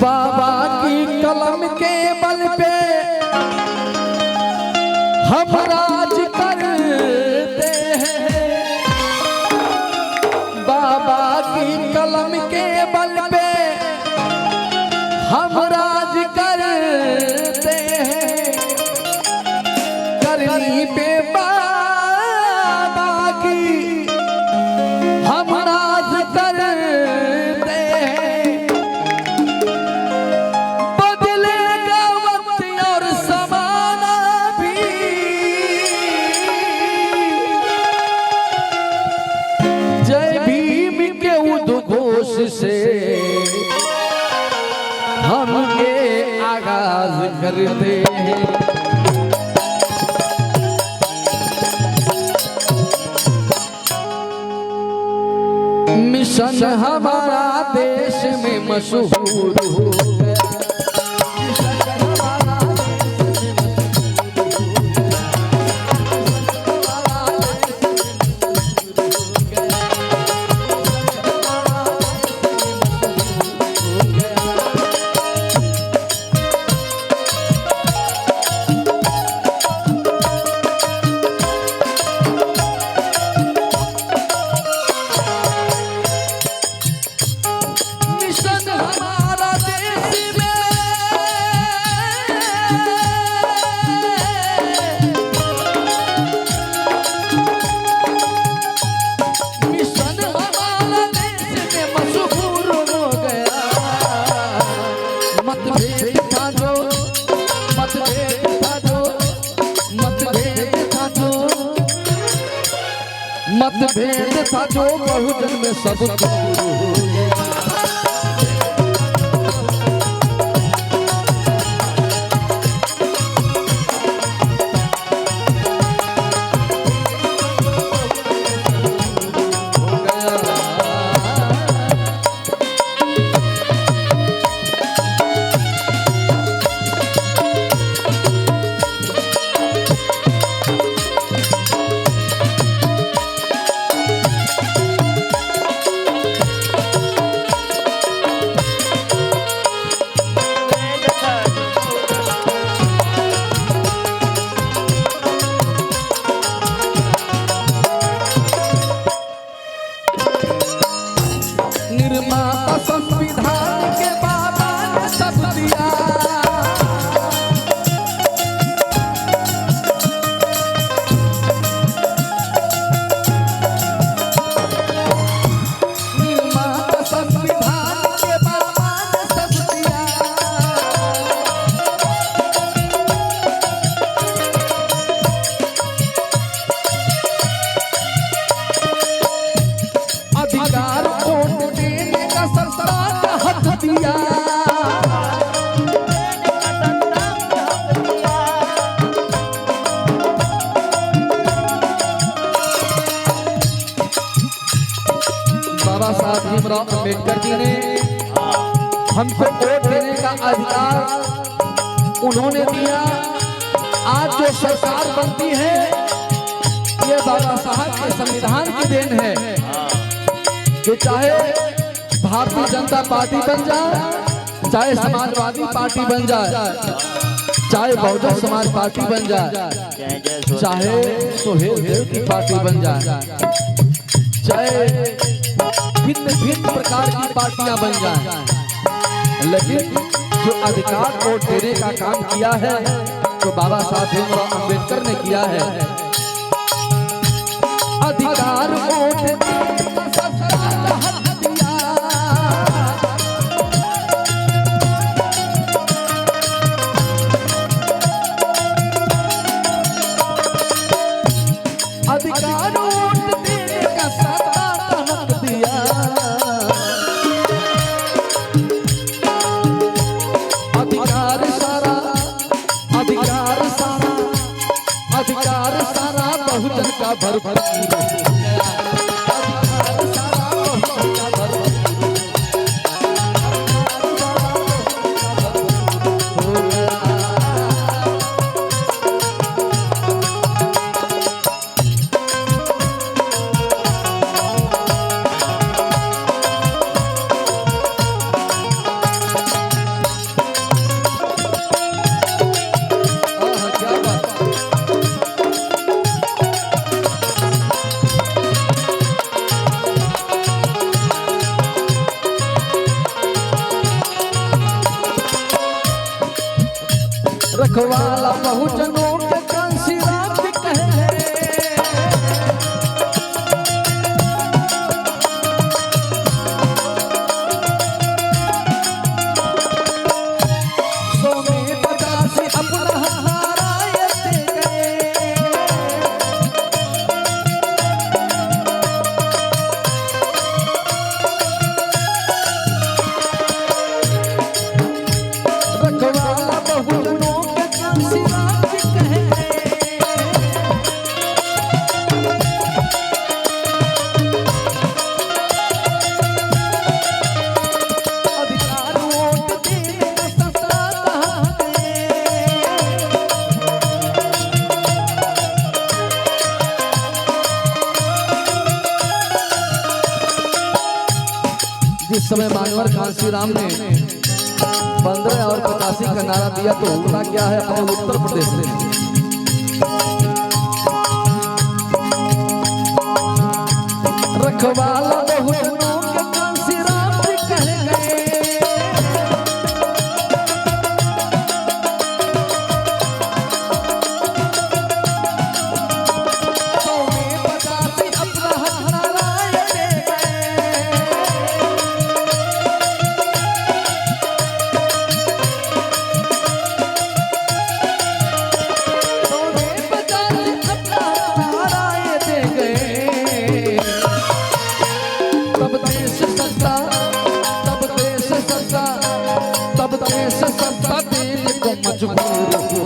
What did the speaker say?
बाबा की कलम के बल पे हम राज करते हैं। बाबा की कलम के बल पे हम राज करते हैं। करनी पे बाबा की हम राज करते हैं। बदलेगा वक्त और ज़माना भी, जय भीम के उद्घोष से हम ये आगाज करते हैं। मिशन हमारा देश में मशहूर हो गया। मतभेद था जो बहुजन में सब दूर हो गया। निर्माता संविधान के बाबा ने सब दिया। निर्माता संविधान के बाबा ने सब दिया। अधिकार वोट देने का सरकार का हक दिया। बाबा साहब भीमराव अम्बेडकर जी ने हमको वोट देने का अधिकार उन्होंने दिया। आज जो सरकार बनती है ये बाबा साहब के संविधान की देन है। कि चाहे भारतीय जनता पार्टी बन जाए, चाहे समाजवादी पार्टी बन जाए, चाहे बहुजन समाज पार्टी बन जाए, चाहे सोहेल देव की पार्टी बन जाए, चाहे भिन्न भिन्न प्रकार की पार्टियां बन जाए, लेकिन जो अधिकार वोट देने का काम किया है तो बाबा साहब भीमराव अम्बेडकर ने किया है। अधिकार वोट अधिकार वोट देने का सरकार का हक दिया। अधिकार सारा अधिकार बहुजन का भरपूर हो गया। अधिकार सारा बहुजन का भरपूर हो गया। क्या बात है। रखवाला बहुजनों के कांसी राम जी कहे। सोने पचासी अपना हारा ये दे गए। रखवाला बहुजनों के कांसी राम जी कहे। अधिकार वोट देने का सस्ता कहाँ गए। जिस समय मानवर कांसी राम ने 15 और 85 का नारा दिया तो होता क्या है अपने उत्तर प्रदेश में। रखवाला बहुजनों के कांसी राम जी कहे गए। सोने पचासी अपना हारा ये दे गए। सोने पचासी अपना हारा ये दे गए। तब देश सत्ता, तब देश सत्ता, तब देश सत्ता देने को मजबूर हो